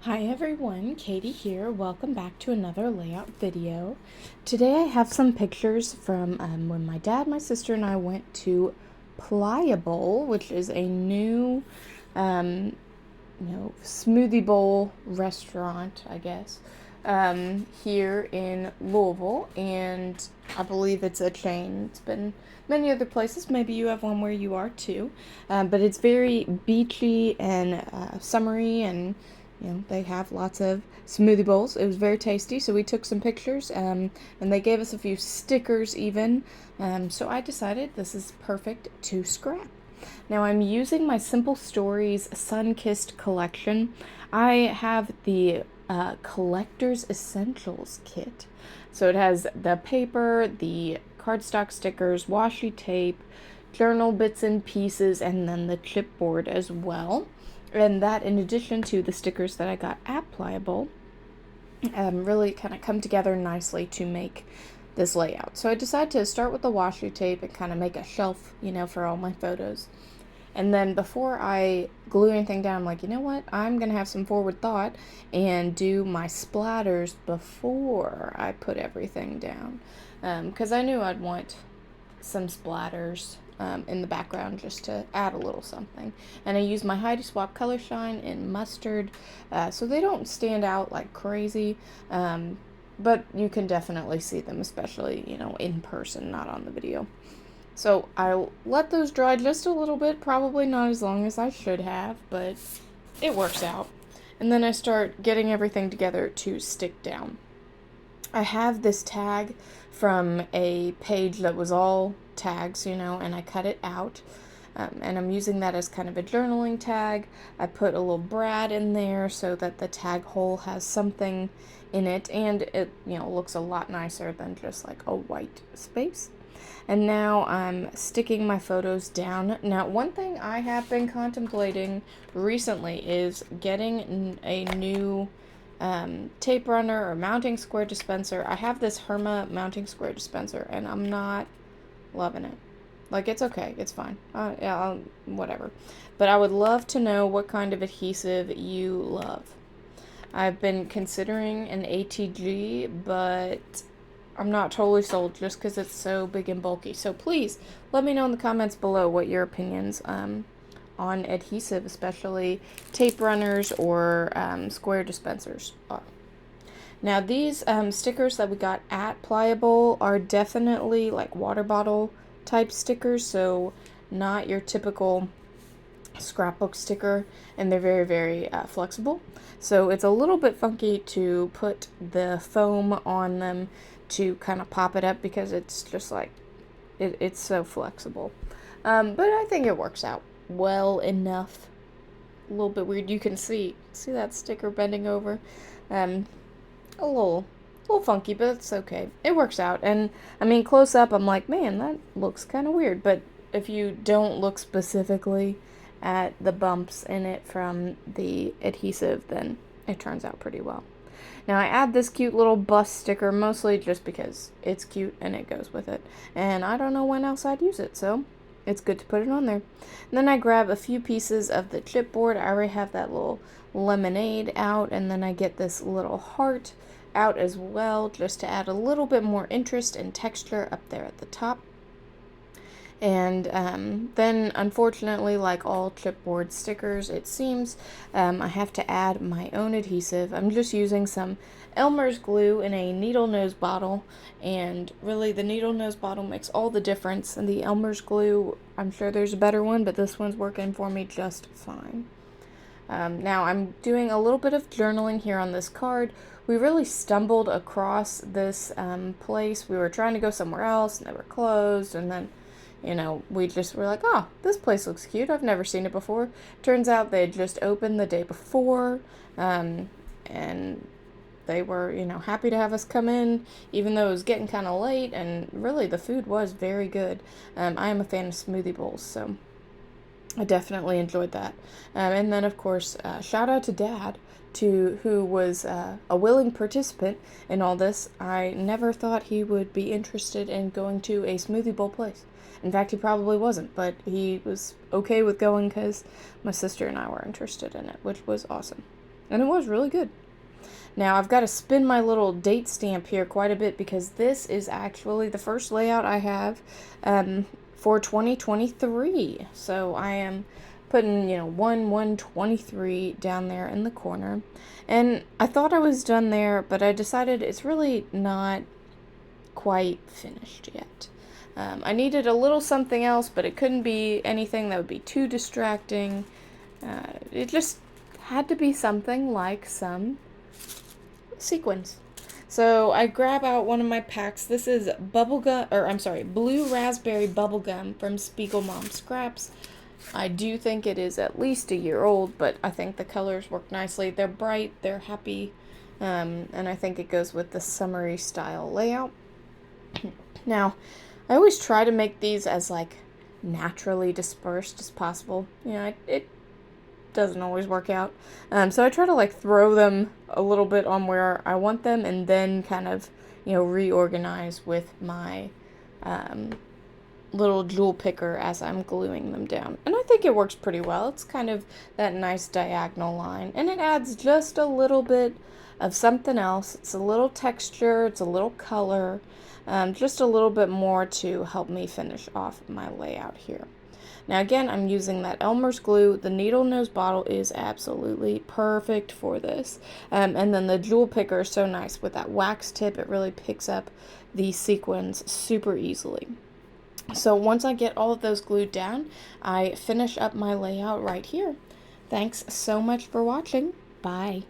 Hi everyone, Katie here. Welcome back to another layout video. Today I have some pictures from when my dad, my sister, and I went to Playa Bowl, which is a new, um, smoothie bowl restaurant, I guess, here in Louisville, and I believe it's a chain. It's been many other places. Maybe you have one where you are too, but it's very beachy and summery, and they have lots of smoothie bowls. It was very tasty, so we took some pictures, and they gave us a few stickers even. So I decided this is perfect to scrap. Now I'm using my Simple Stories Sun-Kissed collection. I have the Collector's Essentials kit. So it has the paper, the cardstock stickers, washi tape, journal bits and pieces, and then the chipboard as well. And that, in addition to the stickers that I got at Pliable, really kind of come together nicely to make this layout. So I decided to start with the washi tape and kind of make a shelf, for all my photos. And then before I glue anything down, I'm like, you know what? I'm going to have some forward thought and do my splatters before I put everything down. Because I knew I'd want some splatters in the background just to add a little something. And I use my Heidi Swap Color Shine in mustard, so they don't stand out like crazy, but you can definitely see them, especially, in person, not on the video. So I'll let those dry just a little bit, probably not as long as I should have, but it works out. And then I start getting everything together to stick down. I have this tag from a page that was all tags, and I cut it out. And I'm using that as kind of a journaling tag. I put a little brad in there so that the tag hole has something in it, and it, looks a lot nicer than just like a white space. And now I'm sticking my photos down. Now, one thing I have been contemplating recently is getting a new tape runner or mounting square dispenser. I have this Herma mounting square dispenser, and I'm not loving it. Like, it's okay. It's fine. Yeah, whatever. But I would love to know what kind of adhesive you love. I've been considering an ATG, but I'm not totally sold just because it's so big and bulky. So please let me know in the comments below what your opinions on adhesive, especially tape runners or square dispensers are. Now these stickers that we got at Pliable are definitely like water bottle type stickers, so not your typical scrapbook sticker, and they're very, very flexible. So it's a little bit funky to put the foam on them to kind of pop it up because it's just like, it's so flexible. But I think it works out well enough. A little bit weird. You can see that sticker bending over. A little funky, but it's okay. It works out. And I mean, close up, I'm like, man, that looks kind of weird. But if you don't look specifically at the bumps in it from the adhesive, then it turns out pretty well. Now I add this cute little bus sticker mostly just because it's cute and it goes with it. And I don't know when else I'd use it, so it's good to put it on there. And then I grab a few pieces of the chipboard. I already have that little lemonade out, and then I get this little heart out as well just to add a little bit more interest and texture up there at the top. And then, unfortunately, like all chipboard stickers, it seems I have to add my own adhesive. I'm just using some Elmer's glue in a needle nose bottle, and really the needle nose bottle makes all the difference. And the Elmer's glue, I'm sure there's a better one, but this one's working for me just fine. Now I'm doing a little bit of journaling here on this card. We really stumbled across this place. We were trying to go somewhere else, and they were closed, and then we just were like, oh, this place looks cute. I've never seen it before. Turns out they had just opened the day before, and they were, happy to have us come in, even though it was getting kind of late, and really the food was very good. I am a fan of smoothie bowls, so I definitely enjoyed that. And then, of course, shout out to Dad, who was a willing participant in all this. I never thought he would be interested in going to a smoothie bowl place. In fact, he probably wasn't, but he was okay with going because my sister and I were interested in it, which was awesome. and it was really good. Now I've got to spin my little date stamp here quite a bit because this is actually the first layout I have for 2023. So I am putting, 1/1/23 down there in the corner. And I thought I was done there, but I decided it's really not quite finished yet. I needed a little something else, but it couldn't be anything that would be too distracting. It just had to be something like some sequins. So I grab out one of my packs. This is blue raspberry bubblegum from Spiegel Mom Scraps. I do think it is at least a year old, but I think the colors work nicely. They're bright, they're happy, and I think it goes with the summery style layout. Now, I always try to make these as naturally dispersed as possible. It doesn't always work out. So I try to throw them a little bit on where I want them and then kind of, reorganize with my little jewel picker as I'm gluing them down. And I think it works pretty well. It's kind of that nice diagonal line, and it adds just a little bit of something else. It's a little texture, it's a little color, just a little bit more to help me finish off my layout here. Now again, I'm using that Elmer's glue. The needle nose bottle is absolutely perfect for this. And then the jewel picker is so nice with that wax tip. It really picks up the sequins super easily. So once I get all of those glued down, I finish up my layout right here. Thanks so much for watching. Bye.